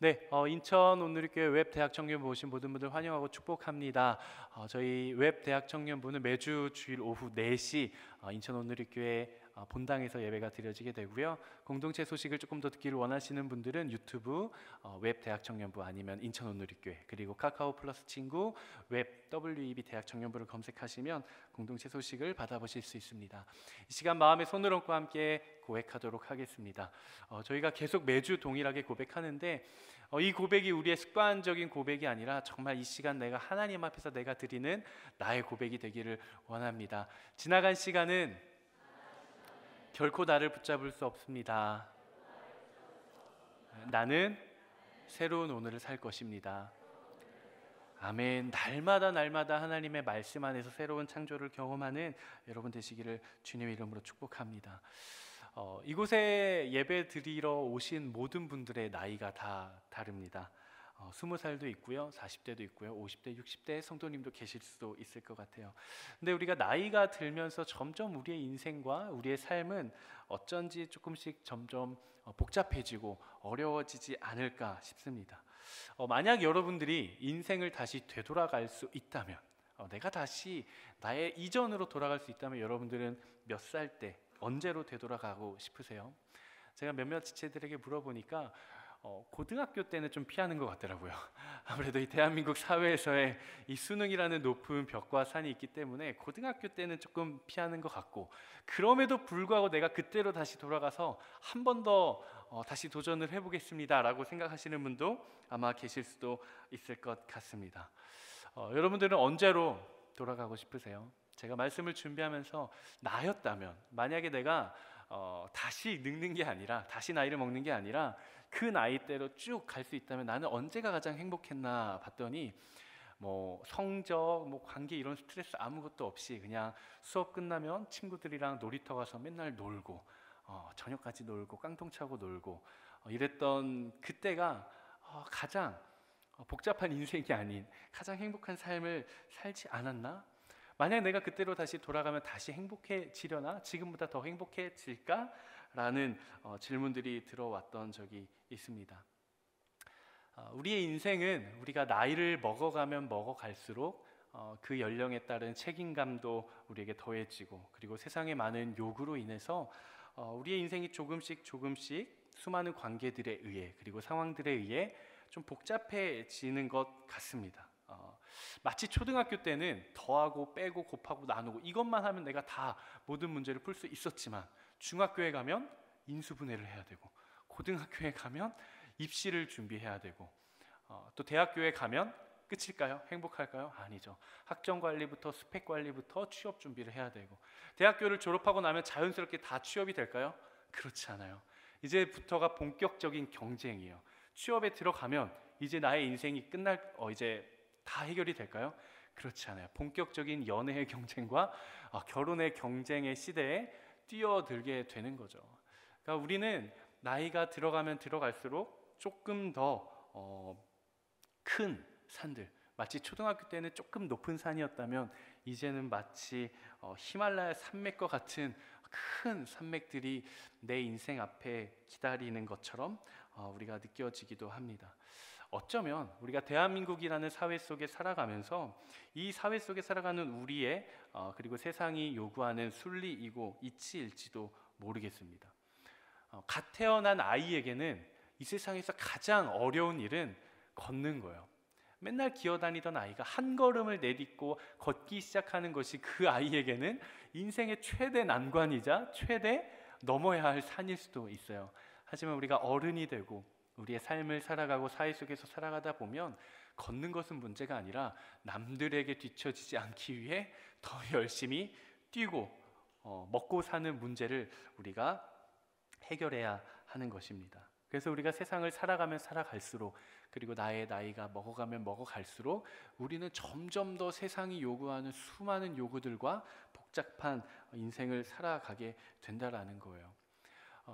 네, 인천 온누리교회 웹대학 청년부 오신 모든 분들 환영하고 축복합니다. 저희 웹대학 청년부는 매주 주일 오후 4시 인천 온누리교회 본당에서 예배가 드려지게 되고요. 공동체 소식을 조금 더 듣기를 원하시는 분들은 유튜브 웹대학 청년부 아니면 인천 온누리교회, 그리고 카카오 플러스 친구 웹 WEB 대학 청년부를 검색하시면 공동체 소식을 받아보실 수 있습니다. 이 시간 마음의 손을 얹고 함께 고백하도록 하겠습니다. 저희가 계속 매주 동일하게 고백하는데 이 고백이 우리의 습관적인 고백이 아니라 정말 이 시간 내가 하나님 앞에서 내가 드리는 나의 고백이 되기를 원합니다. 지나간 시간은 결코 나를 붙잡을 수 없습니다. 나는 새로운 오늘을 살 것입니다. 아멘. 날마다 하나님의 말씀 안에서 새로운 창조를 경험하는 여러분 되시기를 주님의 이름으로 축복합니다. 이곳에 예배 드리러 오신 모든 분들의 나이가 다 다릅니다. 20살도 있고요, 40대도 있고요, 50대, 60대 성도님도 계실 수도 있을 것 같아요. 근데 우리가 나이가 들면서 점점 우리의 인생과 우리의 삶은 어쩐지 조금씩 점점 복잡해지고 어려워지지 않을까 싶습니다. 만약 여러분들이 인생을 다시 되돌아갈 수 있다면, 내가 다시 나의 이전으로 돌아갈 수 있다면 여러분들은 몇 살 때, 언제로 되돌아가고 싶으세요? 제가 몇몇 지체들에게 물어보니까 고등학교 때는 좀 피하는 것 같더라고요. 아무래도 이 대한민국 사회에서의 이 수능이라는 높은 벽과 산이 있기 때문에 고등학교 때는 조금 피하는 것 같고, 그럼에도 불구하고 내가 그때로 다시 돌아가서 한 번 더 다시 도전을 해보겠습니다 라고 생각하시는 분도 아마 계실 수도 있을 것 같습니다. 여러분들은 언제로 돌아가고 싶으세요? 제가 말씀을 준비하면서 나였다면, 만약에 내가 다시 늙는 게 아니라, 다시 나이를 먹는 게 아니라 그 나이대로 쭉 갈 수 있다면 나는 언제가 가장 행복했나 봤더니 성적, 관계 이런 스트레스 아무것도 없이 그냥 수업 끝나면 친구들이랑 놀이터 가서 맨날 놀고 저녁까지 놀고 깡통 차고 놀고 이랬던 그때가 가장 복잡한 인생이 아닌 가장 행복한 삶을 살지 않았나? 만약 내가 그때로 다시 돌아가면 다시 행복해지려나? 지금보다 더 행복해질까? 라는 질문들이 들어왔던 적이 있습니다. 우리의 인생은 우리가 나이를 먹어가면 먹어갈수록 그 연령에 따른 책임감도 우리에게 더해지고, 그리고 세상의 많은 요구로 인해서 우리의 인생이 조금씩 수많은 관계들에 의해, 그리고 상황들에 의해 좀 복잡해지는 것 같습니다. 마치 초등학교 때는 더하고 빼고 곱하고 나누고 이것만 하면 내가 다 모든 문제를 풀 수 있었지만, 중학교에 가면 인수분해를 해야 되고, 고등학교에 가면 입시를 준비해야 되고, 또 대학교에 가면 끝일까요? 행복할까요? 아니죠. 학점 관리부터 스펙 관리부터 취업 준비를 해야 되고, 대학교를 졸업하고 나면 자연스럽게 다 취업이 될까요? 그렇지 않아요. 이제부터가 본격적인 경쟁이에요. 취업에 들어가면 이제 나의 인생이 이제 다 해결이 될까요? 그렇지 않아요. 본격적인 연애의 경쟁과 결혼의 경쟁의 시대에 뛰어들게 되는 거죠. 그러니까 우리는 나이가 들어가면 들어갈수록 조금 더 큰 산들, 마치 초등학교 때는 조금 높은 산이었다면 이제는 마치 히말라야 산맥과 같은 큰 산맥들이 내 인생 앞에 기다리는 것처럼 우리가 느껴지기도 합니다. 어쩌면 우리가 대한민국이라는 사회 속에 살아가면서 이 사회 속에 살아가는 우리의 그리고 세상이 요구하는 순리이고 이치일지도 모르겠습니다. 갓 태어난 아이에게는 이 세상에서 가장 어려운 일은 걷는 거예요. 맨날 기어다니던 아이가 한 걸음을 내딛고 걷기 시작하는 것이 그 아이에게는 인생의 최대 난관이자 최대 넘어야 할 산일 수도 있어요. 하지만 우리가 어른이 되고 우리의 삶을 살아가고 사회 속에서 살아가다 보면 걷는 것은 문제가 아니라 남들에게 뒤처지지 않기 위해 더 열심히 뛰고 먹고 사는 문제를 우리가 해결해야 하는 것입니다. 그래서 우리가 세상을 살아가면 살아갈수록, 그리고 나의 나이가 먹어가면 먹어갈수록 우리는 점점 더 세상이 요구하는 수많은 요구들과 복잡한 인생을 살아가게 된다라는 거예요.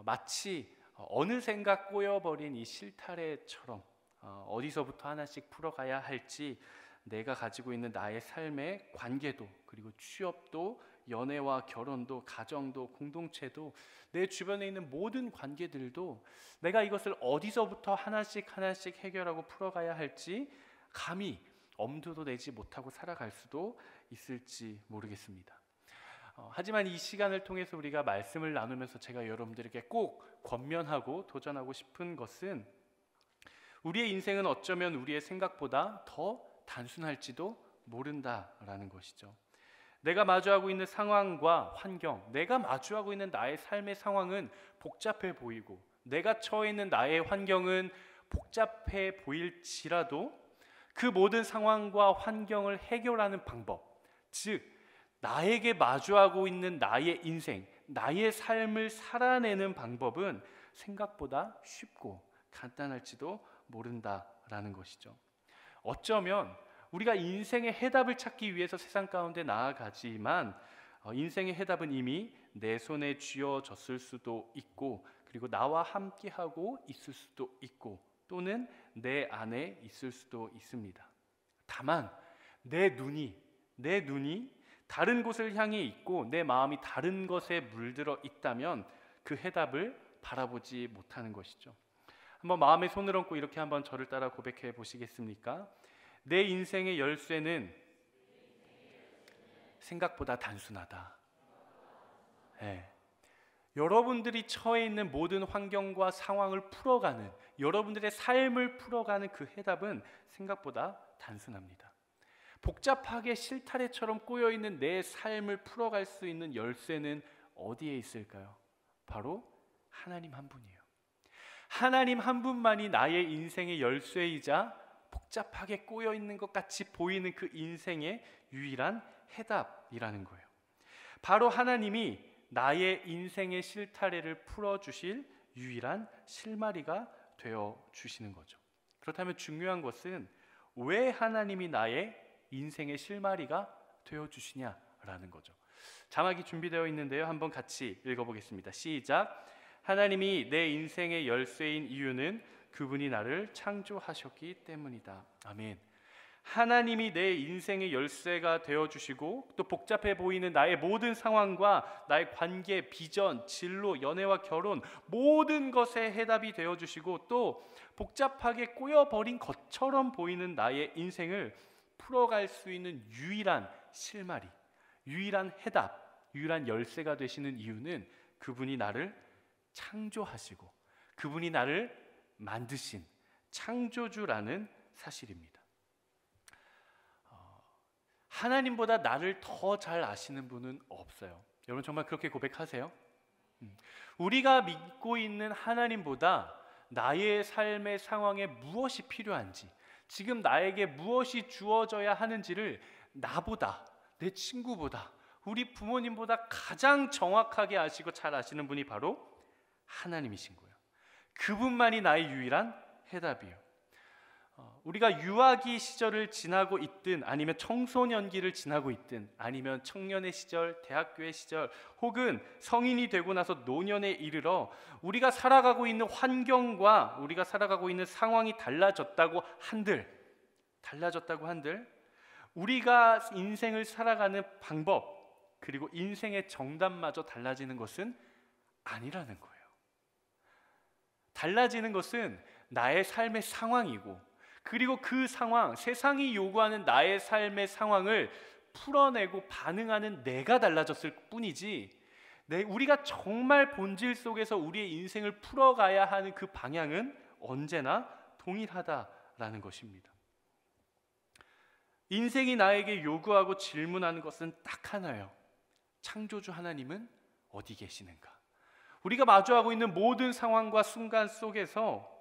마치 어느샌가 꼬여버린 이 실타래처럼 어디서부터 하나씩 풀어가야 할지 내가 가지고 있는 나의 삶의 관계도, 그리고 취업도, 연애와 결혼도, 가정도, 공동체도, 내 주변에 있는 모든 관계들도 내가 이것을 어디서부터 하나씩 하나씩 해결하고 풀어가야 할지 감히 엄두도 내지 못하고 살아갈 수도 있을지 모르겠습니다. 하지만 이 시간을 통해서 우리가 말씀을 나누면서 제가 여러분들에게 꼭 권면하고 도전하고 싶은 것은, 우리의 인생은 어쩌면 우리의 생각보다 더 단순할지도 모른다라는 것이죠. 내가 마주하고 있는 상황과 환경, 내가 마주하고 있는 나의 삶의 상황은 복잡해 보이고, 내가 처해 있는 나의 환경은 복잡해 보일지라도 그 모든 상황과 환경을 해결하는 방법, 즉 나에게 마주하고 있는 나의 인생, 나의 삶을 살아내는 방법은 생각보다 쉽고 간단할지도 모른다라는 것이죠. 어쩌면 우리가 인생의 해답을 찾기 위해서 세상 가운데 나아가지만 인생의 해답은 이미 내 손에 쥐어졌을 수도 있고, 그리고 나와 함께하고 있을 수도 있고, 또는 내 안에 있을 수도 있습니다. 다만 내 눈이 다른 곳을 향해 있고 내 마음이 다른 것에 물들어 있다면 그 해답을 바라보지 못하는 것이죠. 한번 마음에 손을 얹고 이렇게 한번 저를 따라 고백해 보시겠습니까? 내 인생의 열쇠는 생각보다 단순하다. 여러분들이 처해 있는 모든 환경과 상황을 풀어가는, 여러분들의 삶을 풀어가는 그 해답은 생각보다 단순합니다. 복잡하게 실타래처럼 꼬여있는 내 삶을 풀어갈 수 있는 열쇠는 어디에 있을까요? 바로 하나님 한 분이에요. 하나님 한 분만이 나의 인생의 열쇠이자 복잡하게 꼬여있는 것 같이 보이는 그 인생의 유일한 해답이라는 거예요. 바로 하나님이 나의 인생의 실타래를 풀어주실 유일한 실마리가 되어주시는 거죠. 그렇다면 중요한 것은 왜 하나님이 나의 인생의 실마리가 되어주시냐라는 거죠. 자막이 준비되어 있는데요, 한번 같이 읽어보겠습니다. 시작. 하나님이 내 인생의 열쇠인 이유는 그분이 나를 창조하셨기 때문이다. 아멘. 하나님이 내 인생의 열쇠가 되어주시고, 또 복잡해 보이는 나의 모든 상황과 나의 관계, 비전, 진로, 연애와 결혼, 모든 것의 해답이 되어주시고, 또 복잡하게 꼬여버린 것처럼 보이는 나의 인생을 풀어갈 수 있는 유일한 실마리, 유일한 해답, 유일한 열쇠가 되시는 이유는 그분이 나를 창조하시고 그분이 나를 만드신 창조주라는 사실입니다. 하나님보다 나를 더 잘 아시는 분은 없어요. 여러분 정말 그렇게 고백하세요? 우리가 믿고 있는 하나님보다 나의 삶의 상황에 무엇이 필요한지, 지금 나에게 무엇이 주어져야 하는지를 나보다, 내 친구보다, 우리 부모님보다 가장 정확하게 아시고 잘 아시는 분이 바로 하나님이신 거예요. 그분만이 나의 유일한 해답이에요. 우리가 유아기 시절을 지나고 있든, 아니면 청소년기를 지나고 있든, 아니면 청년의 시절, 대학교의 시절, 혹은 성인이 되고 나서 노년에 이르러 우리가 살아가고 있는 환경과 우리가 살아가고 있는 상황이 달라졌다고 한들 우리가 인생을 살아가는 방법, 그리고 인생의 정답마저 달라지는 것은 아니라는 거예요. 달라지는 것은 나의 삶의 상황이고, 그리고 그 상황, 세상이 요구하는 나의 삶의 상황을 풀어내고 반응하는 내가 달라졌을 뿐이지, 우리가 정말 본질 속에서 우리의 인생을 풀어가야 하는 그 방향은 언제나 동일하다라는 것입니다. 인생이 나에게 요구하고 질문하는 것은 딱 하나예요. 창조주 하나님은 어디 계시는가? 우리가 마주하고 있는 모든 상황과 순간 속에서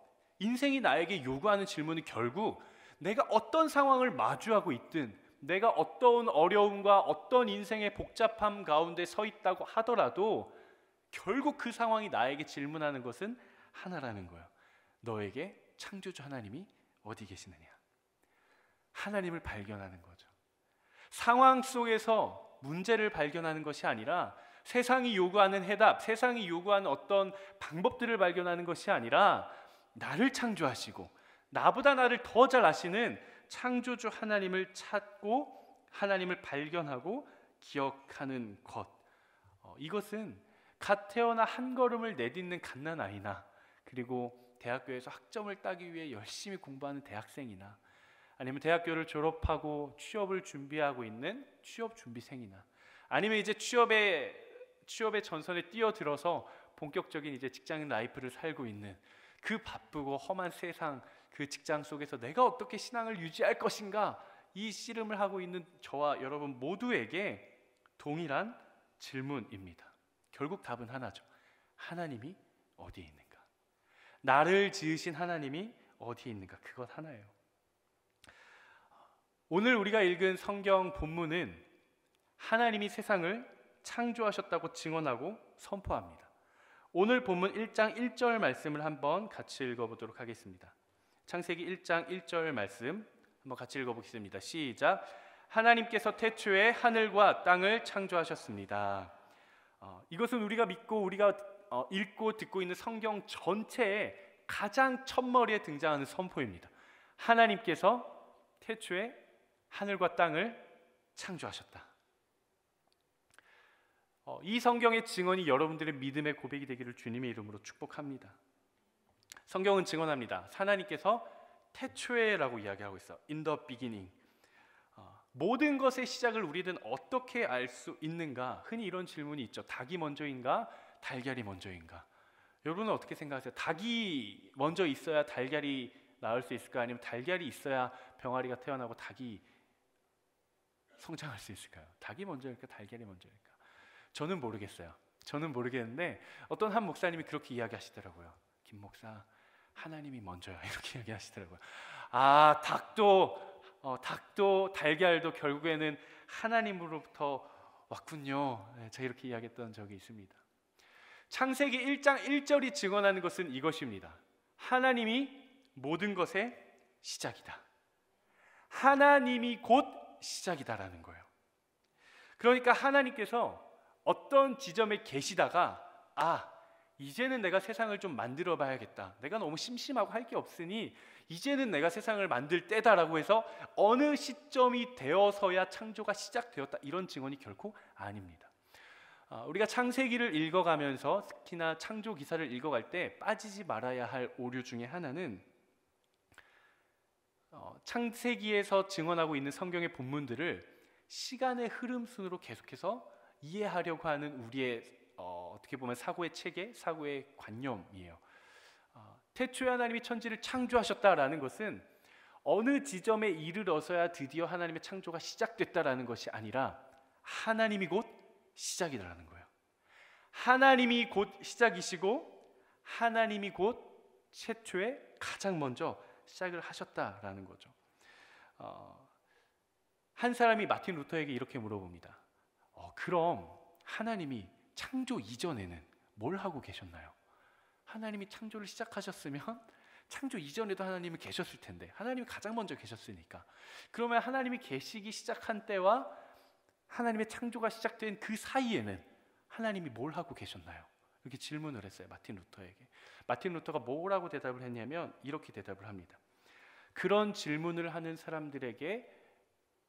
인생이 나에게 요구하는 질문은 결국 내가 어떤 상황을 마주하고 있든, 내가 어떤 어려움과 어떤 인생의 복잡함 가운데 서 있다고 하더라도 결국 그 상황이 나에게 질문하는 것은 하나라는 거예요. 너에게 창조주 하나님이 어디 계시느냐? 하나님을 발견하는 거죠. 상황 속에서 문제를 발견하는 것이 아니라, 세상이 요구하는 해답, 세상이 요구하는 어떤 방법들을 발견하는 것이 아니라, 나를 창조하시고 나보다 나를 더 잘 아시는 창조주 하나님을 찾고 하나님을 발견하고 기억하는 것. 이것은 갓 태어나 한 걸음을 내딛는 갓난아이나, 그리고 대학교에서 학점을 따기 위해 열심히 공부하는 대학생이나, 아니면 대학교를 졸업하고 취업을 준비하고 있는 취업 준비생이나, 아니면 이제 취업의 전선에 뛰어들어서 본격적인 이제 직장 라이프를 살고 있는 그 바쁘고 험한 세상, 그 직장 속에서 내가 어떻게 신앙을 유지할 것인가, 이 씨름을 하고 있는 저와 여러분 모두에게 동일한 질문입니다. 결국 답은 하나죠. 하나님이 어디에 있는가? 나를 지으신 하나님이 어디에 있는가? 그것 하나예요. 오늘 우리가 읽은 성경 본문은 하나님이 세상을 창조하셨다고 증언하고 선포합니다. 오늘 본문 1장 1절 말씀을 한번 같이 읽어보도록 하겠습니다. 창세기 1장 1절 말씀 한번 같이 읽어보겠습니다. 시작. 하나님께서 태초에 하늘과 땅을 창조하셨습니다. 이것은 우리가 믿고 우리가 읽고 듣고 있는 성경 전체의 가장 첫머리에 등장하는 선포입니다. 하나님께서 태초에 하늘과 땅을 창조하셨다. 이 성경의 증언이 여러분들의 믿음의 고백이 되기를 주님의 이름으로 축복합니다. 성경은 증언합니다. 하나님께서 태초에라고 이야기하고 있어. In the beginning. 모든 것의 시작을 우리는 어떻게 알 수 있는가? 흔히 이런 질문이 있죠. 닭이 먼저인가? 달걀이 먼저인가? 여러분은 어떻게 생각하세요? 닭이 먼저 있어야 달걀이 나올 수 있을까? 아니면 달걀이 있어야 병아리가 태어나고 닭이 성장할 수 있을까요? 닭이 먼저일까? 달걀이 먼저일까? 저는 모르겠어요. 저는 모르겠는데 어떤 한 목사님이 그렇게 이야기하시더라고요. 김 목사, 하나님이 먼저야, 이렇게 이야기하시더라고요. 닭도 달걀도 결국에는 하나님으로부터 왔군요. 제가 이렇게 이야기했던 적이 있습니다. 창세기 1장 1절이 증언하는 것은 이것입니다. 하나님이 모든 것의 시작이다. 하나님이 곧 시작이다라는 거예요. 그러니까 하나님께서 어떤 지점에 계시다가 이제는 내가 세상을 좀 만들어 봐야겠다. 내가 너무 심심하고 할 게 없으니 이제는 내가 세상을 만들 때다라고 해서 어느 시점이 되어서야 창조가 시작되었다, 이런 증언이 결코 아닙니다. 우리가 창세기를 읽어가면서 특히나 창조 기사를 읽어갈 때 빠지지 말아야 할 오류 중에 하나는 창세기에서 증언하고 있는 성경의 본문들을 시간의 흐름 순으로 계속해서 이해하려고 하는 우리의 어떻게 보면 사고의 체계, 사고의 관념이에요. 태초에 하나님이 천지를 창조하셨다라는 것은 어느 지점에 이르러서야 드디어 하나님의 창조가 시작됐다라는 것이 아니라 하나님이 곧 시작이라는 거예요. 하나님이 곧 시작이시고 하나님이 곧 최초에 가장 먼저 시작을 하셨다라는 거죠. 한 사람이 마틴 루터에게 이렇게 물어봅니다. 그럼 하나님이 창조 이전에는 뭘 하고 계셨나요? 하나님이 창조를 시작하셨으면 창조 이전에도 하나님이 계셨을 텐데, 하나님이 가장 먼저 계셨으니까, 그러면 하나님이 계시기 시작한 때와 하나님의 창조가 시작된 그 사이에는 하나님이 뭘 하고 계셨나요? 이렇게 질문을 했어요, 마틴 루터에게. 마틴 루터가 뭐라고 대답을 했냐면 이렇게 대답을 합니다. 그런 질문을 하는 사람들에게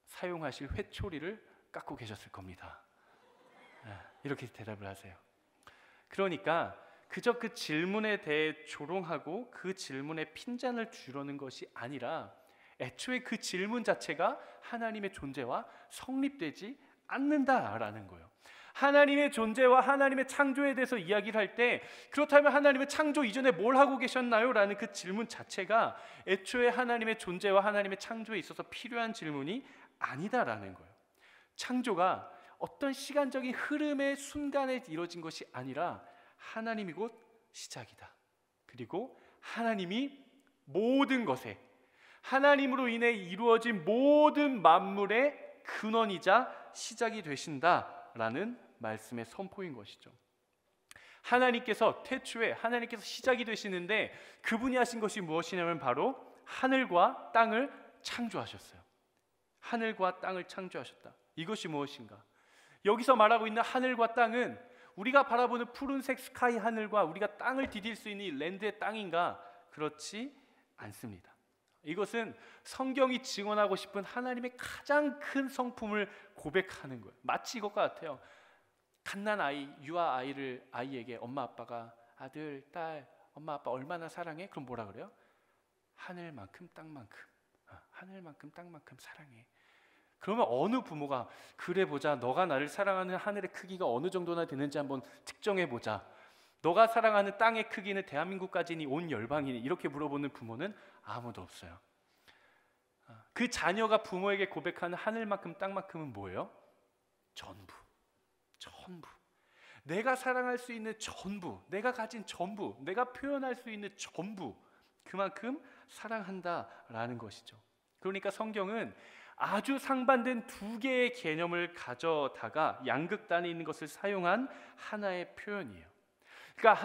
사용하실 회초리를 깎고 계셨을 겁니다. 이렇게 대답을 하세요. 그러니까 그저 그 질문에 대해 조롱하고 그 질문에 핀잔을 주려는 것이 아니라 애초에 그 질문 자체가 하나님의 존재와 성립되지 않는다라는 거예요. 하나님의 존재와 하나님의 창조에 대해서 이야기를 할 때, 그렇다면 하나님의 창조 이전에 뭘 하고 계셨나요? 라는 그 질문 자체가 애초에 하나님의 존재와 하나님의 창조에 있어서 필요한 질문이 아니다라는 거예요. 창조가 어떤 시간적인 흐름의 순간에 이루어진 것이 아니라 하나님이 곧 시작이다. 그리고 하나님이 모든 것에, 하나님으로 인해 이루어진 모든 만물의 근원이자 시작이 되신다라는 말씀의 선포인 것이죠. 하나님께서 태초에 하나님께서 시작이 되시는데 그분이 하신 것이 무엇이냐면 바로 하늘과 땅을 창조하셨어요. 하늘과 땅을 창조하셨다. 이것이 무엇인가? 여기서 말하고 있는 하늘과 땅은 우리가 바라보는 푸른색 스카이 하늘과 우리가 땅을 디딜 수 있는 이 랜드의 땅인가? 그렇지 않습니다. 이것은 성경이 증언하고 싶은 하나님의 가장 큰 성품을 고백하는 거예요. 마치 이것과 같아요. 갓난 아이, 유아 아이에게 엄마 아빠가 아들, 딸, 엄마 아빠 얼마나 사랑해? 그럼 뭐라 그래요? 하늘만큼 땅만큼, 하늘만큼 땅만큼 사랑해. 그러면 어느 부모가 그래 보자, 너가 나를 사랑하는 하늘의 크기가 어느 정도나 되는지 한번 측정해 보자, 너가 사랑하는 땅의 크기는 대한민국까지니 온 열방이니, 이렇게 물어보는 부모는 아무도 없어요. 그 자녀가 부모에게 고백하는 하늘만큼 땅만큼은 뭐예요? 전부. 내가 사랑할 수 있는 전부, 내가 가진 전부, 내가 표현할 수 있는 전부, 그만큼 사랑한다라는 것이죠. 그러니까 성경은 아주 상반된 두 개의 개념을 가져다가 양극단에 있는 것을 사용한 하나의 표현이에요. 그러니까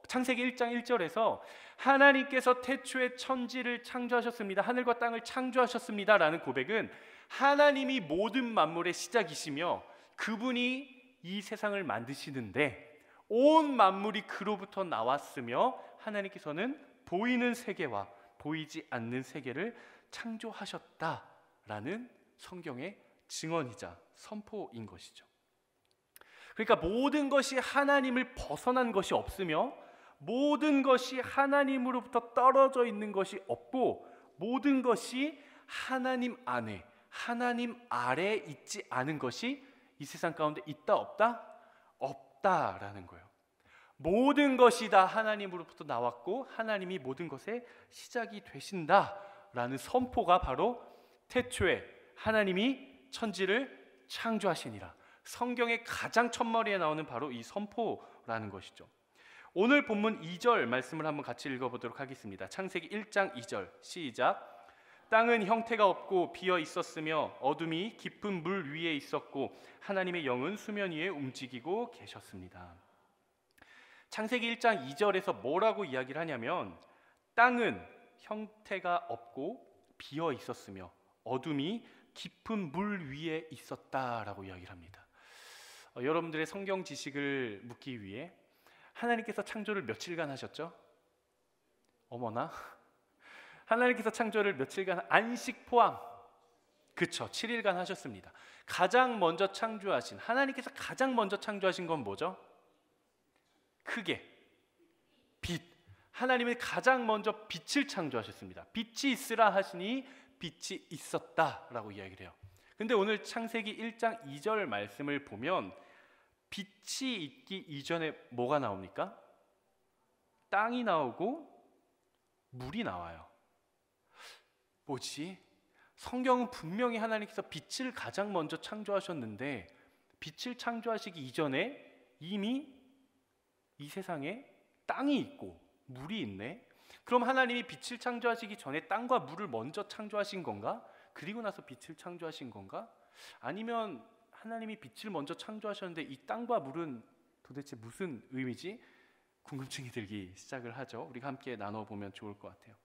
창세기 1장 1절에서 하나님께서 태초에 천지를 창조하셨습니다, 하늘과 땅을 창조하셨습니다 라는 고백은 하나님이 모든 만물의 시작이시며 그분이 이 세상을 만드시는데 온 만물이 그로부터 나왔으며 하나님께서는 보이는 세계와 보이지 않는 세계를 창조하셨다라는 성경의 증언이자 선포인 것이죠. 그러니까 모든 것이 하나님을 벗어난 것이 없으며 모든 것이 하나님으로부터 떨어져 있는 것이 없고 모든 것이 하나님 안에, 하나님 아래에 있지 않은 것이 이 세상 가운데 있다 없다? 없다라는 거예요. 모든 것이 다 하나님으로부터 나왔고 하나님이 모든 것의 시작이 되신다라는 선포가 바로 태초에 하나님이 천지를 창조하시니라, 성경의 가장 첫머리에 나오는 바로 이 선포라는 것이죠. 오늘 본문 2절 말씀을 한번 같이 읽어보도록 하겠습니다. 창세기 1장 2절 시작. 땅은 형태가 없고 비어 있었으며 어둠이 깊은 물 위에 있었고 하나님의 영은 수면 위에 움직이고 계셨습니다. 창세기 1장 2절에서 뭐라고 이야기를 하냐면 땅은 형태가 없고 비어 있었으며 어둠이 깊은 물 위에 있었다라고 이야기를 합니다. 여러분들의 성경 지식을 묻기 위해 하나님께서 창조를 며칠간 하셨죠? 어머나, 하나님께서 창조를 며칠간 안식 포함, 그쵸, 7일간 하셨습니다. 가장 먼저 창조하신, 하나님께서 가장 먼저 창조하신 건 뭐죠? 크게 빛. 하나님은 가장 먼저 빛을 창조하셨습니다. 빛이 있으라 하시니 빛이 있었다라고 이야기를 해요. 근데 오늘 창세기 1장 2절 말씀을 보면 빛이 있기 이전에 뭐가 나옵니까? 땅이 나오고 물이 나와요. 뭐지? 성경은 분명히 하나님께서 빛을 가장 먼저 창조하셨는데 빛을 창조하시기 이전에 이미 이 세상에 땅이 있고 물이 있네? 그럼 하나님이 빛을 창조하시기 전에 땅과 물을 먼저 창조하신 건가? 그리고 나서 빛을 창조하신 건가? 아니면 하나님이 빛을 먼저 창조하셨는데 이 땅과 물은 도대체 무슨 의미지? 궁금증이 들기 시작을 하죠. 우리가 함께 나눠보면 좋을 것 같아요.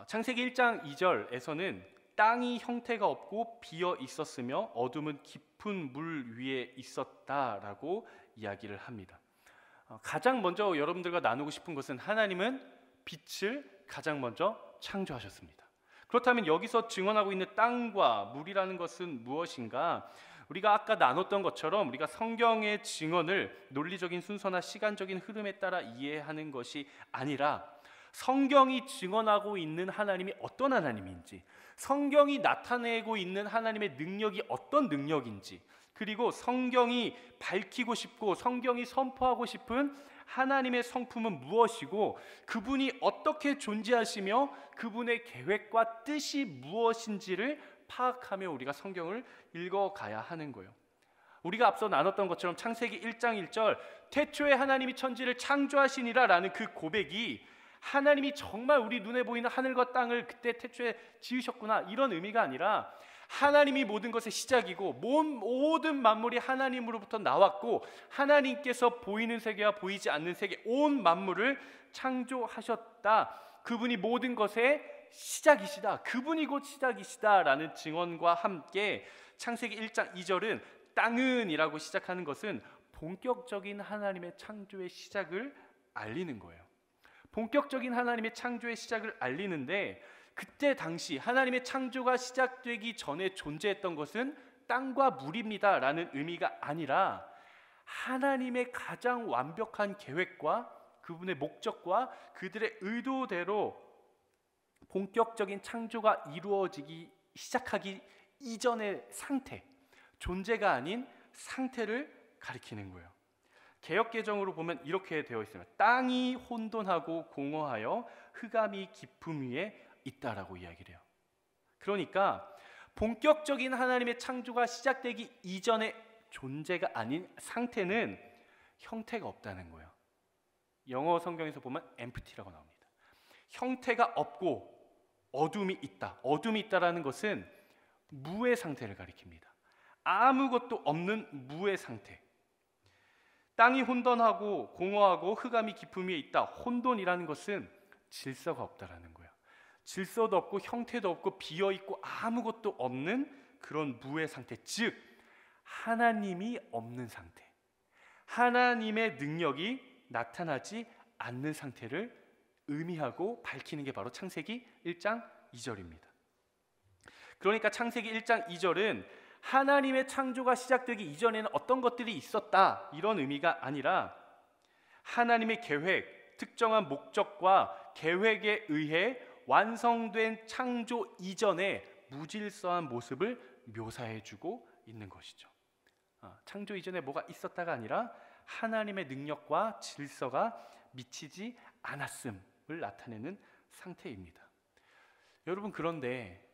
창세기 1장 2절에서는 땅이 형태가 없고 비어 있었으며 어둠은 깊은 물 위에 있었다라고 이야기를 합니다. 가장 먼저 여러분들과 나누고 싶은 것은 하나님은 빛을 가장 먼저 창조하셨습니다. 그렇다면 여기서 증언하고 있는 땅과 물이라는 것은 무엇인가? 우리가 아까 나눴던 것처럼 우리가 성경의 증언을 논리적인 순서나 시간적인 흐름에 따라 이해하는 것이 아니라 성경이 증언하고 있는 하나님이 어떤 하나님인지, 성경이 나타내고 있는 하나님의 능력이 어떤 능력인지, 그리고 성경이 밝히고 싶고 성경이 선포하고 싶은 하나님의 성품은 무엇이고 그분이 어떻게 존재하시며 그분의 계획과 뜻이 무엇인지를 파악하며 우리가 성경을 읽어가야 하는 거예요. 우리가 앞서 나눴던 것처럼 창세기 1장 1절 태초에 하나님이 천지를 창조하시니라 라는 그 고백이 하나님이 정말 우리 눈에 보이는 하늘과 땅을 그때 태초에 지으셨구나 이런 의미가 아니라 하나님이 모든 것의 시작이고 모든 만물이 하나님으로부터 나왔고 하나님께서 보이는 세계와 보이지 않는 세계 온 만물을 창조하셨다. 그분이 모든 것의 시작이시다. 그분이 곧 시작이시다라는 증언과 함께 창세기 1장 2절은 땅은 이라고 시작하는 것은 본격적인 하나님의 창조의 시작을 알리는 거예요. 본격적인 하나님의 창조의 시작을 알리는데, 그때 당시 하나님의 창조가 시작되기 전에 존재했던 것은 땅과 물입니다 라는 의미가 아니라, 하나님의 가장 완벽한 계획과 그분의 목적과 그들의 의도대로 본격적인 창조가 이루어지기 시작하기 이전의 상태, 존재가 아닌 상태를 가리키는 거예요. 개역개정으로 보면 이렇게 되어 있습니다. 땅이 혼돈하고 공허하여 흑암이 깊음 위에 있다라고 이야기를 해요. 그러니까 본격적인 하나님의 창조가 시작되기 이전의 존재가 아닌 상태는 형태가 없다는 거예요. 영어 성경에서 보면 empty라고 나옵니다. 형태가 없고 어둠이 있다. 어둠이 있다라는 것은 무의 상태를 가리킵니다. 아무것도 없는 무의 상태. 땅이 혼돈하고 공허하고 흑암이 깊음 위에 있다. 혼돈이라는 것은 질서가 없다라는 거예요. 질서도 없고 형태도 없고 비어있고 아무것도 없는 그런 무의 상태, 즉 하나님이 없는 상태, 하나님의 능력이 나타나지 않는 상태를 의미하고 밝히는 게 바로 창세기 1장 2절입니다. 그러니까 창세기 1장 2절은 하나님의 창조가 시작되기 이전에는 어떤 것들이 있었다 이런 의미가 아니라, 하나님의 계획, 특정한 목적과 계획에 의해 완성된 창조 이전의 무질서한 모습을 묘사해주고 있는 것이죠. 창조 이전에 뭐가 있었다가 아니라 하나님의 능력과 질서가 미치지 않았음을 나타내는 상태입니다. 여러분, 그런데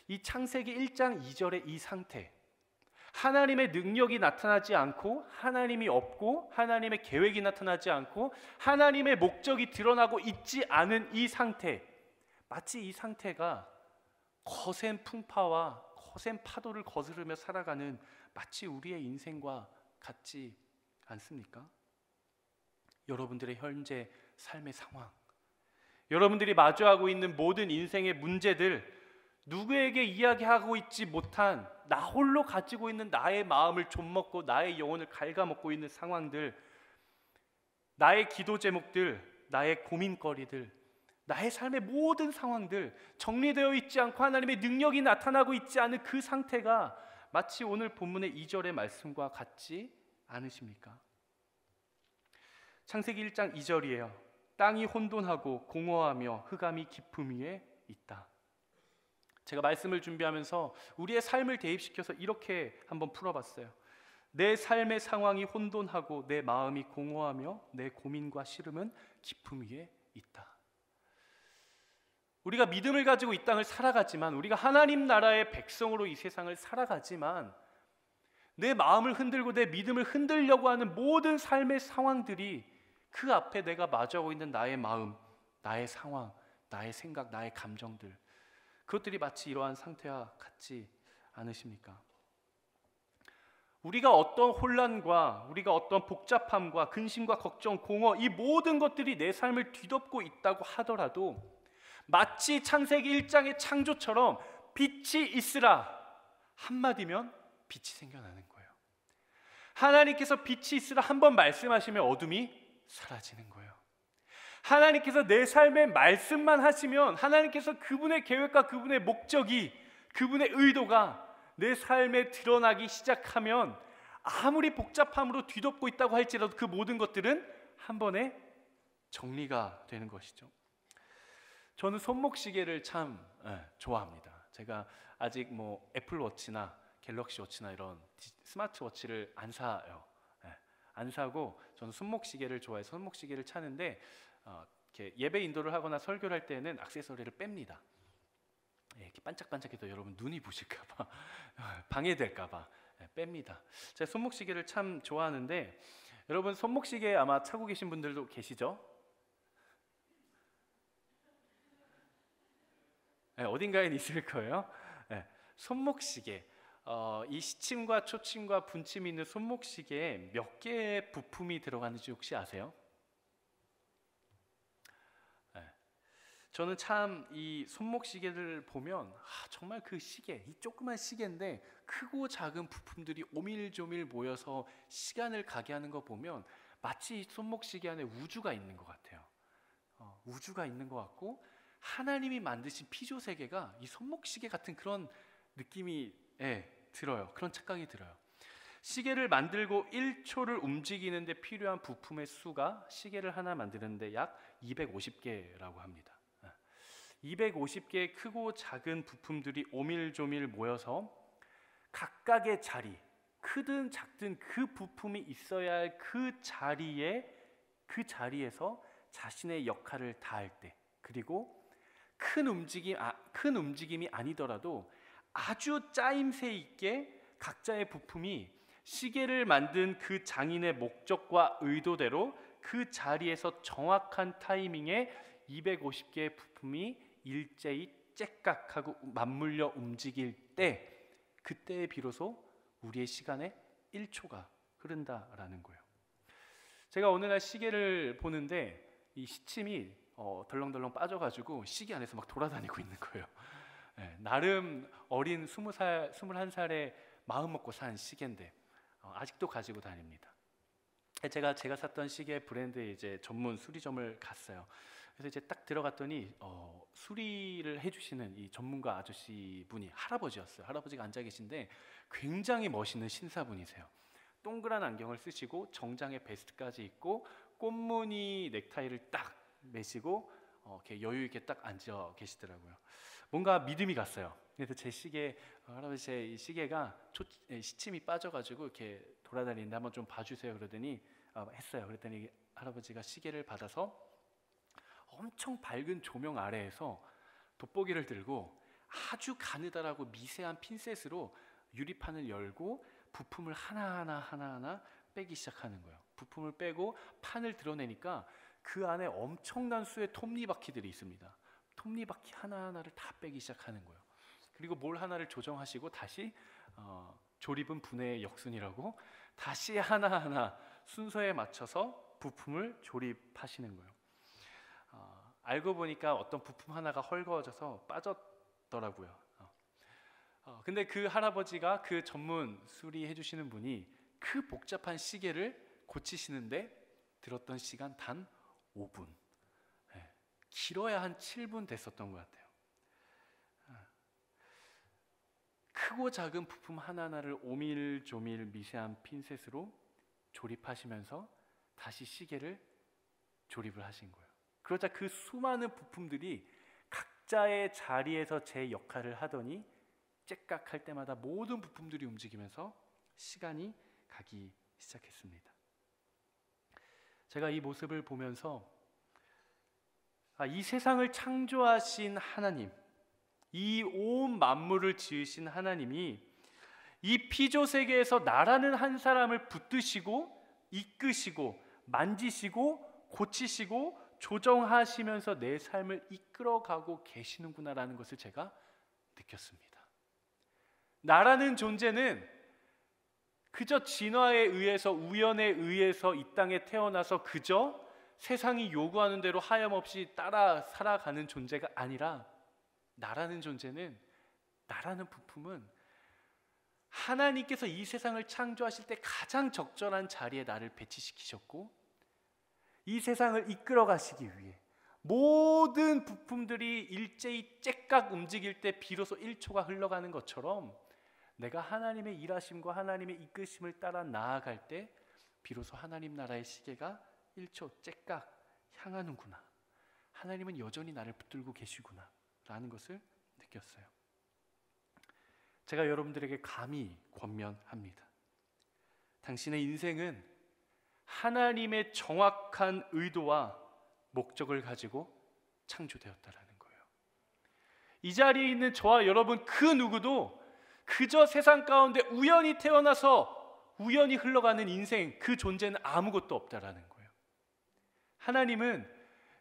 이 창세기 1장 2절의 이 상태, 하나님의 능력이 나타나지 않고 하나님이 없고 하나님의 계획이 나타나지 않고 하나님의 목적이 드러나고 있지 않은 이 상태, 마치 이 상태가 거센 풍파와 거센 파도를 거스르며 살아가는 마치 우리의 인생과 같지 않습니까? 여러분들의 현재 삶의 상황, 여러분들이 마주하고 있는 모든 인생의 문제들, 누구에게 이야기하고 있지 못한 나 홀로 가지고 있는 나의 마음을 좀먹고 나의 영혼을 갉아먹고 있는 상황들, 나의 기도 제목들, 나의 고민거리들, 나의 삶의 모든 상황들, 정리되어 있지 않고 하나님의 능력이 나타나고 있지 않은 그 상태가 마치 오늘 본문의 2절의 말씀과 같지 않으십니까? 창세기 1장 2절이에요. 땅이 혼돈하고 공허하며 흑암이 깊음 위에 있다. 제가 말씀을 준비하면서 우리의 삶을 대입시켜서 이렇게 한번 풀어봤어요. 내 삶의 상황이 혼돈하고 내 마음이 공허하며 내 고민과 시름은 깊음 위에 있다. 우리가 믿음을 가지고 이 땅을 살아가지만, 우리가 하나님 나라의 백성으로 이 세상을 살아가지만, 내 마음을 흔들고 내 믿음을 흔들려고 하는 모든 삶의 상황들이 그 앞에 내가 마주하고 있는 나의 마음, 나의 상황, 나의 생각, 나의 감정들, 그것들이 마치 이러한 상태와 같지 않으십니까? 우리가 어떤 혼란과 우리가 어떤 복잡함과 근심과 걱정, 공허, 이 모든 것들이 내 삶을 뒤덮고 있다고 하더라도 마치 창세기 1장의 창조처럼 빛이 있으라 한마디면 빛이 생겨나는 거예요. 하나님께서 빛이 있으라 한번 말씀하시면 어둠이 사라지는 거예요. 하나님께서 내 삶의 말씀만 하시면, 하나님께서 그분의 계획과 그분의 목적이, 그분의 의도가 내 삶에 드러나기 시작하면 아무리 복잡함으로 뒤덮고 있다고 할지라도 그 모든 것들은 한 번에 정리가 되는 것이죠. 저는 손목시계를 참 좋아합니다. 제가 아직 뭐 애플워치나 갤럭시워치나 이런 스마트워치를 안 사요. 안 사고 저는 손목시계를 좋아해서 손목시계를 차는데, 이렇게 예배 인도를 하거나 설교를 할 때는 액세서리를 뺍니다. 이렇게 반짝반짝해도 여러분 눈이 부실까봐 방해될까봐 뺍니다. 제가 손목시계를 참 좋아하는데, 여러분 손목시계 아마 차고 계신 분들도 계시죠? 어딘가에 있을 거예요. 손목시계, 이 시침과 초침과 분침이 있는 손목시계에 몇 개의 부품이 들어가는지 혹시 아세요? 저는 참 이 손목시계를 보면 정말 그 시계, 이 조그만 시계인데 크고 작은 부품들이 오밀조밀 모여서 시간을 가게 하는 거 보면 마치 손목시계 안에 우주가 있는 것 같아요. 우주가 있는 것 같고 하나님이 만드신 피조 세계가 이 손목시계 같은 그런 느낌이 들어요. 그런 착각이 들어요. 시계를 만들고 1초를 움직이는데 필요한 부품의 수가 시계를 하나 만드는데 약 250개라고 합니다. 250개의 크고 작은 부품들이 오밀조밀 모여서 각각의 자리, 크든 작든 그 부품이 있어야 할 그 자리에서 자신의 역할을 다할 때, 그리고 큰 움직임이 아니더라도 아주 짜임새 있게 각자의 부품이 시계를 만든 그 장인의 목적과 의도대로 그 자리에서 정확한 타이밍에 250개의 부품이 일제히 째깍하고 맞물려 움직일 때, 그때에 비로소 우리의 시간에 1초가 흐른다라는 거예요. 제가 어느 날 시계를 보는데 이 시침이 덜렁덜렁 빠져가지고 시계 안에서 막 돌아다니고 있는 거예요. 나름 어린 20살, 21살에 마음 먹고 산 시계인데 아직도 가지고 다닙니다. 제가 샀던 시계 브랜드의 이제 전문 수리점을 갔어요. 그래서 이제 딱 들어갔더니 수리를 해주시는 이 전문가 아저씨 분이 할아버지였어요. 할아버지가 앉아 계신데 굉장히 멋있는 신사분이세요. 동그란 안경을 쓰시고 정장에 베스트까지 입고 꽃무늬 넥타이를 딱 매시고 이렇게 여유 있게 딱 앉아 계시더라고요. 뭔가 믿음이 갔어요. 그래서 제 시계, 할아버지 제 시계가 시침이 빠져가지고 이렇게 돌아다니는데 한번 좀 봐주세요. 그러더니 했어요. 그랬더니 할아버지가 시계를 받아서 엄청 밝은 조명 아래에서 돋보기를 들고 아주 가느다랗고 미세한 핀셋으로 유리판을 열고 부품을 하나하나 빼기 시작하는 거예요. 부품을 빼고 판을 드러내니까 그 안에 엄청난 수의 톱니바퀴들이 있습니다. 톱니바퀴 하나하나를 다 빼기 시작하는 거예요. 그리고 뭘 하나를 조정하시고 다시 조립은 분해의 역순이라고 다시 하나하나 순서에 맞춰서 부품을 조립하시는 거예요. 알고 보니까 어떤 부품 하나가 헐거워져서 빠졌더라고요. 근데 그 할아버지가, 그 전문 수리해 주시는 분이 그 복잡한 시계를 고치시는데 들었던 시간 단 5분, 길어야 한 7분 됐었던 것 같아요. 크고 작은 부품 하나하나를 오밀조밀 미세한 핀셋으로 조립하시면서 다시 시계를 조립을 하신 거예요. 그러자 그 수많은 부품들이 각자의 자리에서 제 역할을 하더니 째깍할 때마다 모든 부품들이 움직이면서 시간이 가기 시작했습니다. 제가 이 모습을 보면서 이 세상을 창조하신 하나님, 이 온 만물을 지으신 하나님이 이 피조 세계에서 나라는 한 사람을 붙드시고 이끄시고 만지시고 고치시고 조정하시면서 내 삶을 이끌어가고 계시는구나라는 것을 제가 느꼈습니다. 나라는 존재는 그저 진화에 의해서, 우연에 의해서 이 땅에 태어나서 그저 세상이 요구하는 대로 하염없이 따라 살아가는 존재가 아니라, 나라는 존재는, 나라는 부품은 하나님께서 이 세상을 창조하실 때 가장 적절한 자리에 나를 배치시키셨고, 이 세상을 이끌어 가시기 위해 모든 부품들이 일제히 째깍 움직일 때 비로소 1초가 흘러가는 것처럼 내가 하나님의 일하심과 하나님의 이끄심을 따라 나아갈 때 비로소 하나님 나라의 시계가 1초 째깍 향하는구나, 하나님은 여전히 나를 붙들고 계시구나 라는 것을 느꼈어요. 제가 여러분들에게 감히 권면합니다. 당신의 인생은 하나님의 정확한 의도와 목적을 가지고 창조되었다라는 거예요. 이 자리에 있는 저와 여러분 그 누구도 그저 세상 가운데 우연히 태어나서 우연히 흘러가는 인생, 그 존재는 아무것도 없다라는 거예요. 하나님은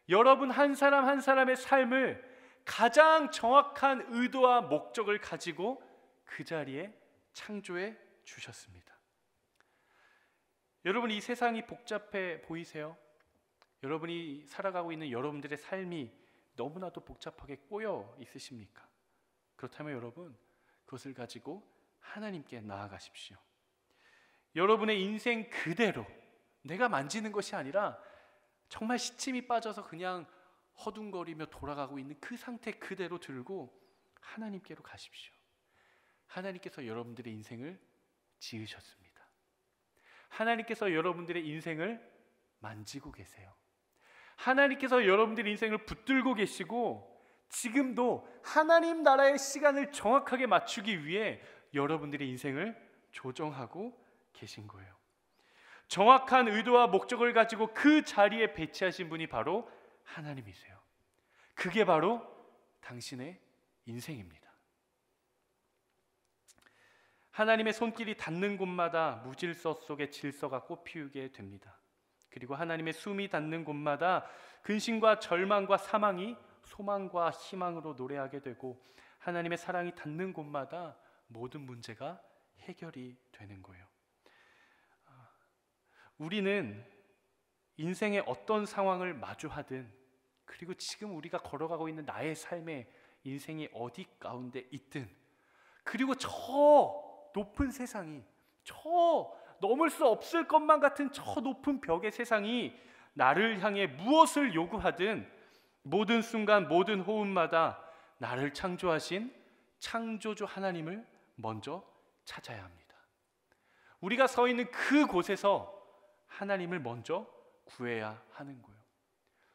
여러분 한 사람 한 사람의 삶을 가장 정확한 의도와 목적을 가지고 그 자리에 창조해 주셨습니다. 여러분, 이 세상이 복잡해 보이세요? 여러분이 살아가고 있는 여러분들의 삶이 너무나도 복잡하게 꼬여 있으십니까? 그렇다면 여러분, 그것을 가지고 하나님께 나아가십시오. 여러분의 인생 그대로 내가 만지는 것이 아니라 정말 시침이 빠져서 그냥 허둥거리며 돌아가고 있는 그 상태 그대로 들고 하나님께로 가십시오. 하나님께서 여러분들의 인생을 지으셨습니다. 하나님께서 여러분들의 인생을 만지고 계세요. 하나님께서 여러분들의 인생을 붙들고 계시고 지금도 하나님 나라의 시간을 정확하게 맞추기 위해 여러분들의 인생을 조정하고 계신 거예요. 정확한 의도와 목적을 가지고 그 자리에 배치하신 분이 바로 하나님이세요. 그게 바로 당신의 인생입니다. 하나님의 손길이 닿는 곳마다 무질서 속에 질서가 꽃피우게 됩니다. 그리고 하나님의 숨이 닿는 곳마다 근심과 절망과 사망이 소망과 희망으로 노래하게 되고 하나님의 사랑이 닿는 곳마다 모든 문제가 해결이 되는 거예요. 우리는 인생의 어떤 상황을 마주하든 그리고 지금 우리가 걸어가고 있는 나의 삶의 인생이 어디 가운데 있든 그리고 저 높은 세상이 저 넘을 수 없을 것만 같은 저 높은 벽의 세상이 나를 향해 무엇을 요구하든 모든 순간 모든 호흡마다 나를 창조하신 창조주 하나님을 먼저 찾아야 합니다. 우리가 서 있는 그곳에서 하나님을 먼저 구해야 하는 거예요.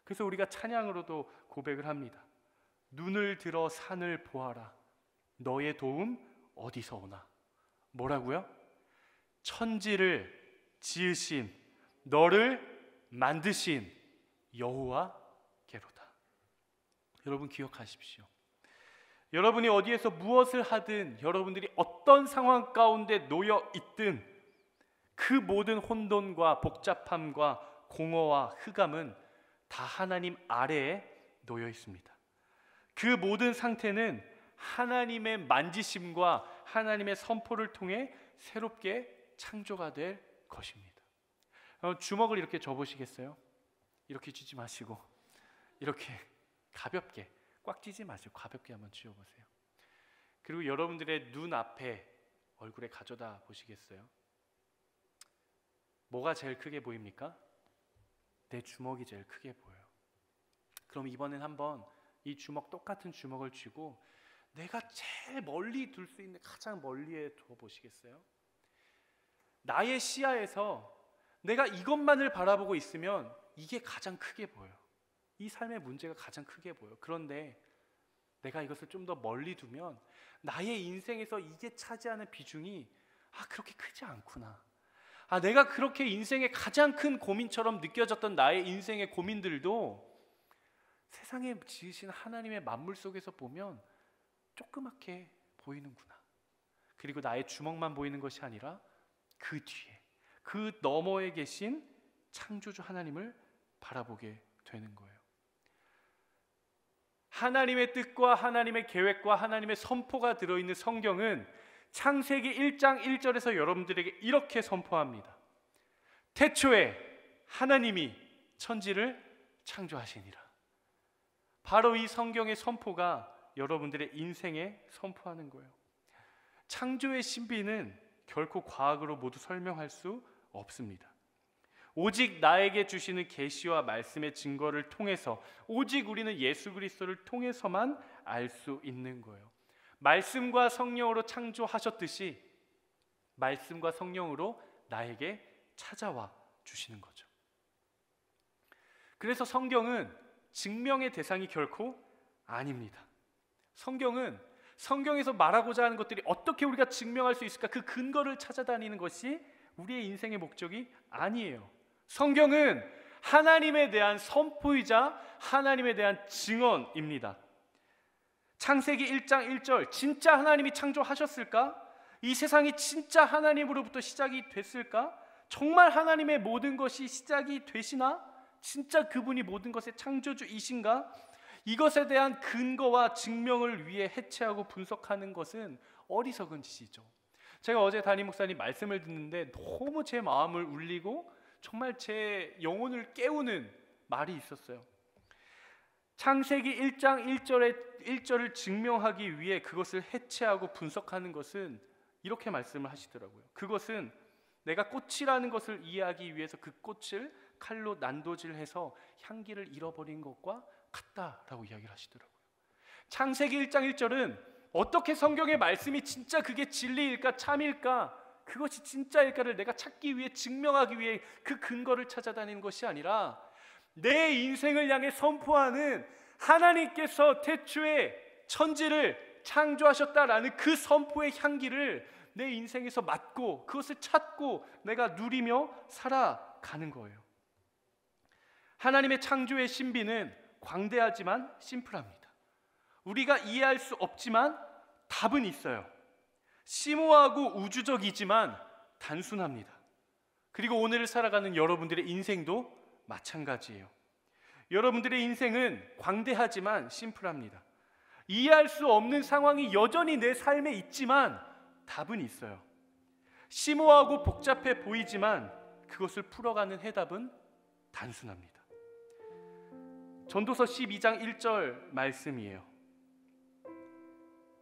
그래서 우리가 찬양으로도 고백을 합니다. 눈을 들어 산을 보아라. 너의 도움 어디서 오나? 뭐라고요? 천지를 지으신 너를 만드신 여호와께로다. 여러분 기억하십시오. 여러분이 어디에서 무엇을 하든 여러분들이 어떤 상황 가운데 놓여 있든 그 모든 혼돈과 복잡함과 공허와 흑암은 다 하나님 아래에 놓여 있습니다. 그 모든 상태는 하나님의 만지심과 하나님의 선포를 통해 새롭게 창조가 될 것입니다. 주먹을 이렇게 쥐보시겠어요? 이렇게 쥐지 마시고 이렇게 가볍게 꽉 쥐지 마시고 가볍게 한번 쥐어보세요. 그리고 여러분들의 눈 앞에 얼굴에 가져다 보시겠어요? 뭐가 제일 크게 보입니까? 내 주먹이 제일 크게 보여요. 그럼 이번엔 한번 이 주먹 똑같은 주먹을 쥐고 내가 제일 멀리 둘 수 있는 가장 멀리에 두어 보시겠어요? 나의 시야에서 내가 이것만을 바라보고 있으면 이게 가장 크게 보여요. 이 삶의 문제가 가장 크게 보여요. 그런데 내가 이것을 좀 더 멀리 두면 나의 인생에서 이게 차지하는 비중이 그렇게 크지 않구나. 내가 그렇게 인생의 가장 큰 고민처럼 느껴졌던 나의 인생의 고민들도 세상에 지으신 하나님의 만물 속에서 보면 조그맣게 보이는구나. 그리고 나의 주먹만 보이는 것이 아니라 그 뒤에 그 너머에 계신 창조주 하나님을 바라보게 되는 거예요. 하나님의 뜻과 하나님의 계획과 하나님의 선포가 들어있는 성경은 창세기 1장 1절에서 여러분들에게 이렇게 선포합니다. 태초에 하나님이 천지를 창조하시니라. 바로 이 성경의 선포가 여러분들의 인생에 선포하는 거예요. 창조의 신비는 결코 과학으로 모두 설명할 수 없습니다. 오직 나에게 주시는 계시와 말씀의 증거를 통해서 오직 우리는 예수 그리스도를 통해서만 알 수 있는 거예요. 말씀과 성령으로 창조하셨듯이 말씀과 성령으로 나에게 찾아와 주시는 거죠. 그래서 성경은 증명의 대상이 결코 아닙니다. 성경은 성경에서 말하고자 하는 것들이 어떻게 우리가 증명할 수 있을까 그 근거를 찾아다니는 것이 우리의 인생의 목적이 아니에요. 성경은 하나님에 대한 선포이자 하나님에 대한 증언입니다. 창세기 1장 1절 진짜 하나님이 창조하셨을까? 이 세상이 진짜 하나님으로부터 시작이 됐을까? 정말 하나님의 모든 것이 시작이 되시나? 진짜 그분이 모든 것의 창조주이신가? 이것에 대한 근거와 증명을 위해 해체하고 분석하는 것은 어리석은 짓이죠. 제가 어제 담임 목사님 말씀을 듣는데 너무 제 마음을 울리고 정말 제 영혼을 깨우는 말이 있었어요. 창세기 1장 1절을 증명하기 위해 그것을 해체하고 분석하는 것은 이렇게 말씀을 하시더라고요. 그것은 내가 꽃이라는 것을 이해하기 위해서 그 꽃을 칼로 난도질해서 향기를 잃어버린 것과 같다라고 이야기를 하시더라고요. 창세기 1장 1절은 어떻게 성경의 말씀이 진짜 그게 진리일까 참일까, 그것이 진짜일까를 내가 찾기 위해, 증명하기 위해 그 근거를 찾아다니는 것이 아니라 내 인생을 향해 선포하는 하나님께서 태초에 천지를 창조하셨다라는 그 선포의 향기를 내 인생에서 맡고 그것을 찾고 내가 누리며 살아가는 거예요. 하나님의 창조의 신비는 광대하지만 심플합니다. 우리가 이해할 수 없지만 답은 있어요. 심오하고 우주적이지만 단순합니다. 그리고 오늘을 살아가는 여러분들의 인생도 마찬가지예요. 여러분들의 인생은 광대하지만 심플합니다. 이해할 수 없는 상황이 여전히 내 삶에 있지만 답은 있어요. 심오하고 복잡해 보이지만 그것을 풀어가는 해답은 단순합니다. 전도서 12장 1절 말씀이에요.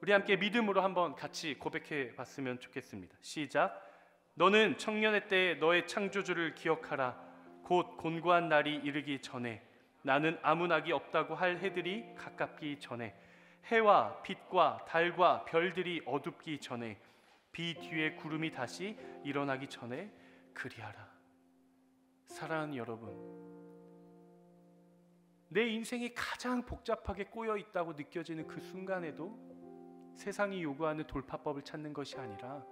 우리 함께 믿음으로 한번 같이 고백해 봤으면 좋겠습니다. 시작. 너는 청년의 때에 너의 창조주를 기억하라. 곧 곤고한 날이 이르기 전에, 나는 아무 낙이 없다고 할 해들이 가깝기 전에, 해와 빛과 달과 별들이 어둡기 전에, 비 뒤에 구름이 다시 일어나기 전에 그리하라. 사랑하는 여러분, 내 인생이 가장 복잡하게 꼬여 있다고 느껴지는 그 순간에도 세상이 요구하는 돌파법을 찾는 것이 아니라,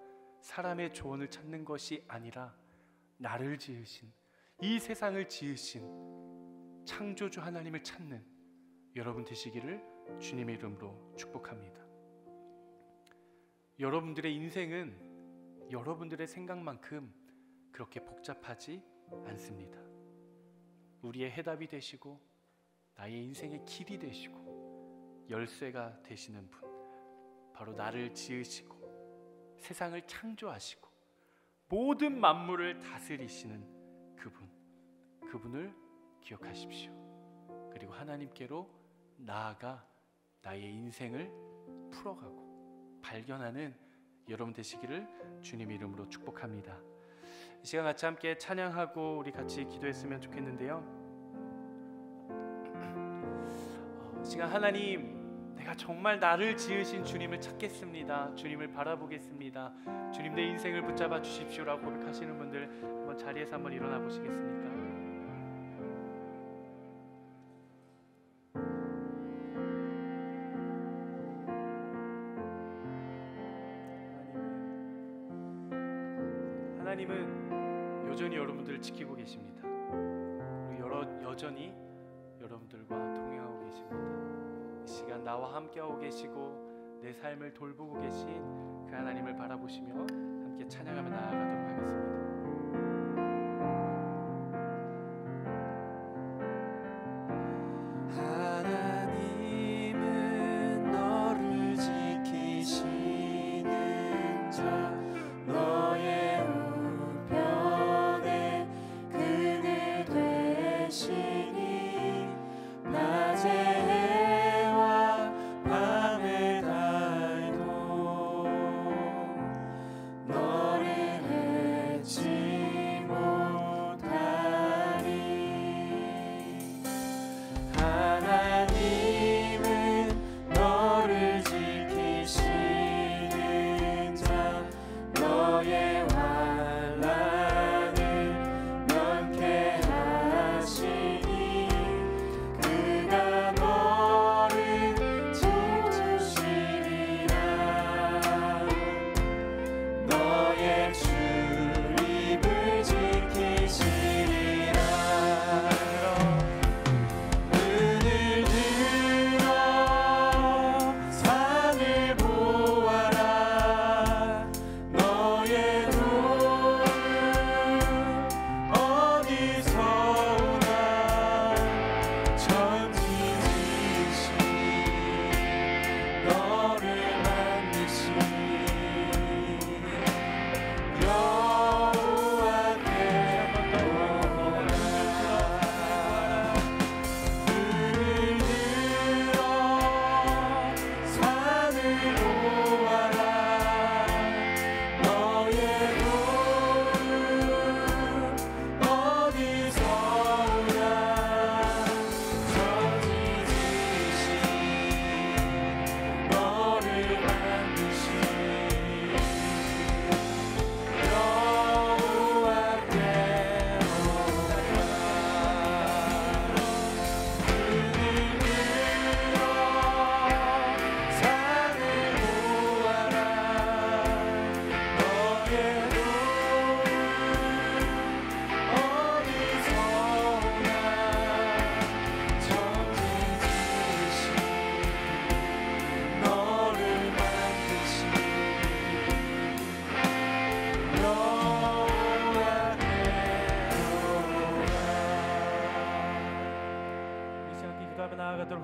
사람의 조언을 찾는 것이 아니라, 나를 지으신, 이 세상을 지으신 창조주 하나님을 찾는 여러분 되시기를 주님의 이름으로 축복합니다. 여러분들의 인생은 여러분들의 생각만큼 그렇게 복잡하지 않습니다. 우리의 해답이 되시고 나의 인생의 길이 되시고 열쇠가 되시는 분, 바로 나를 지으시고 세상을 창조하시고 모든 만물을 다스리시는 그분을 기억하십시오. 그리고 하나님께로 나아가 나의 인생을 풀어가고 발견하는 여러분 되시기를 주님의 이름으로 축복합니다. 이 시간 같이 함께 찬양하고 우리 같이 기도했으면 좋겠는데요. 시간 하나님, 내가 정말 나를 지으신 주님을 찾겠습니다. 주님을 바라보겠습니다. 주님 내 인생을 붙잡아 주십시오라고 고백하시는 분들 한번 자리에서 한번 일어나 보시겠습니까? 하나님은 여전히 여러분들을 지키고 계십니다. 그리고 여전히 여러분들과 동행하고 계십니다. 이 시간 나와 함께하고 계시고 내 삶을 돌보고 계신 그 하나님을 바라보시며 함께 찬양하며 나아가도록 하겠습니다. 하나님은 너를 지키시는 자, 너의 우편에 그늘 되시니, 낮에 해와 밤의 달도 너를 해치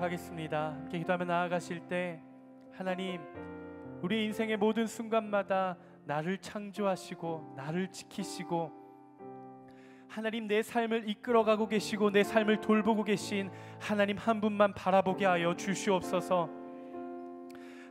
나아가도록 하겠습니다. 함께 기도하며 나아가실 때 하나님, 우리 인생의 모든 순간마다 나를 창조하시고 나를 지키시고 하나님, 내 삶을 이끌어가고 계시고 내 삶을 돌보고 계신 하나님 한 분만 바라보게 하여 주시옵소서.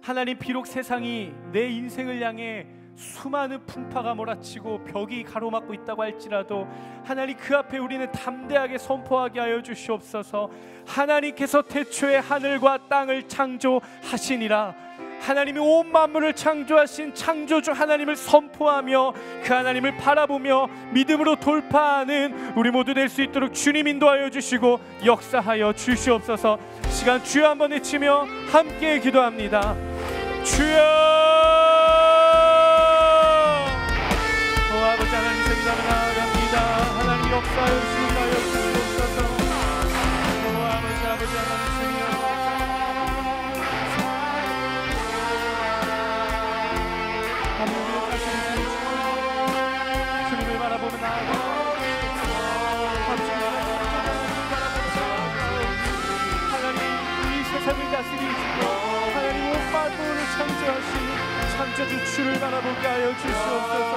하나님, 비록 세상이 내 인생을 향해 수많은 풍파가 몰아치고 벽이 가로막고 있다고 할지라도 하나님, 그 앞에 우리는 담대하게 선포하게 하여 주시옵소서. 하나님께서 태초에 하늘과 땅을 창조하시니라. 하나님이 온 만물을 창조하신 창조주 하나님을 선포하며 그 하나님을 바라보며 믿음으로 돌파하는 우리 모두 될 수 있도록 주님 인도하여 주시고 역사하여 주시옵소서. 시간 주여 한번 외치며 함께 기도합니다. 주여! 아버지 하나님, 생각을 나아갑니다. 하나님이 역사하여 주시옵소서. 아버지 하나님, 주님을 바라보며 나아가 하나님, 이 세상을 다스리시고 하나님 온 만물을 창조하신 창조주 주를 바라보게 하여 주시옵소서.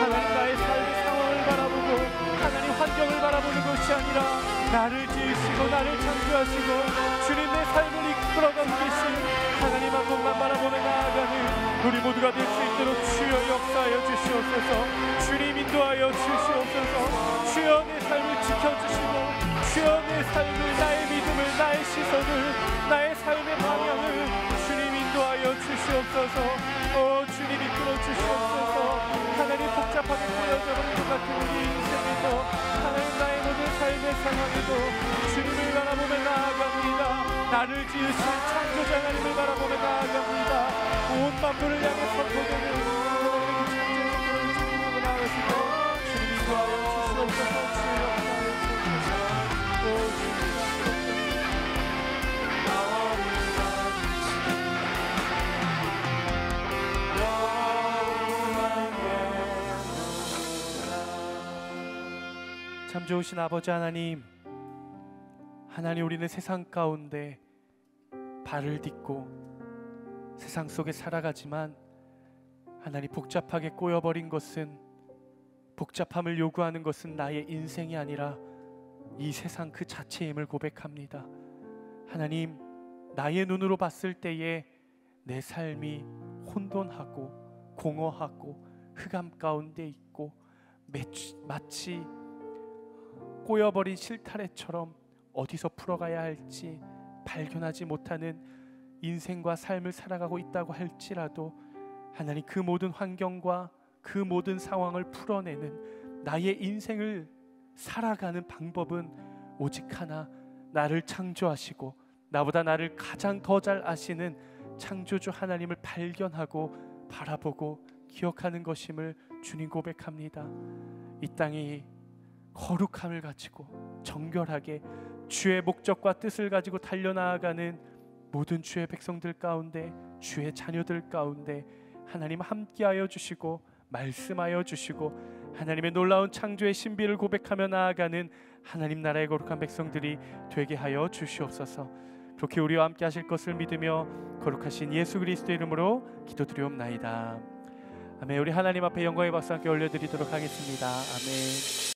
하나님, 나의 삶의 상황을 바라보고 하나님 환경을 바라보는 것이 아니라 나를 지으시고 나를 창조하시고 주님 내 삶을 이끌어가고 계신 하나님 한 분만 바라보며 나아가는 우리 모두가 될 수 있도록 주여 역사하여 주시옵소서. 주님 인도하여 주시옵소서. 주여 내 삶을 지켜주시고 주여 내 삶을, 나의 믿음을, 나의 시선을, 나의 삶의 방향을 주님 인도하여 주시옵소서. 주님 이끌어 주시옵소서. 하나님, 복잡하게 보여져버린 것 같은 우리 인생에도 하나님, 나의 모든 삶의 상황에도 주님을 바라보며 나아갑니다. 나를 지으신 창조자 하나님을 바라보며 나아갑니다. 온 만물을 향해 선포되는 하나님의 창조의 주님으로 나아가시고 주님 인도하여 주시옵소서. 주여 역사하여 주시옵소서. 참 좋으신 아버지 하나님, 하나님, 우리는 세상 가운데 발을 딛고 세상 속에 살아가지만 하나님, 복잡하게 꼬여버린 것은, 복잡함을 요구하는 것은 나의 인생이 아니라 이 세상 그 자체임을 고백합니다. 하나님, 나의 눈으로 봤을 때에 내 삶이 혼돈하고 공허하고 흑암 가운데 있고 마치 꼬여버린 실타래처럼 어디서 풀어가야 할지 발견하지 못하는 인생과 삶을 살아가고 있다고 할지라도 하나님, 그 모든 환경과 그 모든 상황을 풀어내는 나의 인생을 살아가는 방법은 오직 하나, 나를 창조하시고 나보다 나를 가장 더 잘 아시는 창조주 하나님을 발견하고 바라보고 기억하는 것임을 주님 고백합니다. 이 땅이 거룩함을 가지고 정결하게 주의 목적과 뜻을 가지고 달려나아가는 모든 주의 백성들 가운데, 주의 자녀들 가운데 하나님 함께하여 주시고 말씀하여 주시고 하나님의 놀라운 창조의 신비를 고백하며 나아가는 하나님 나라의 거룩한 백성들이 되게 하여 주시옵소서. 그렇게 우리와 함께 하실 것을 믿으며 거룩하신 예수 그리스도의 이름으로 기도드리옵나이다. 아멘. 우리 하나님 앞에 영광의 박수 함께 올려드리도록 하겠습니다. 아멘.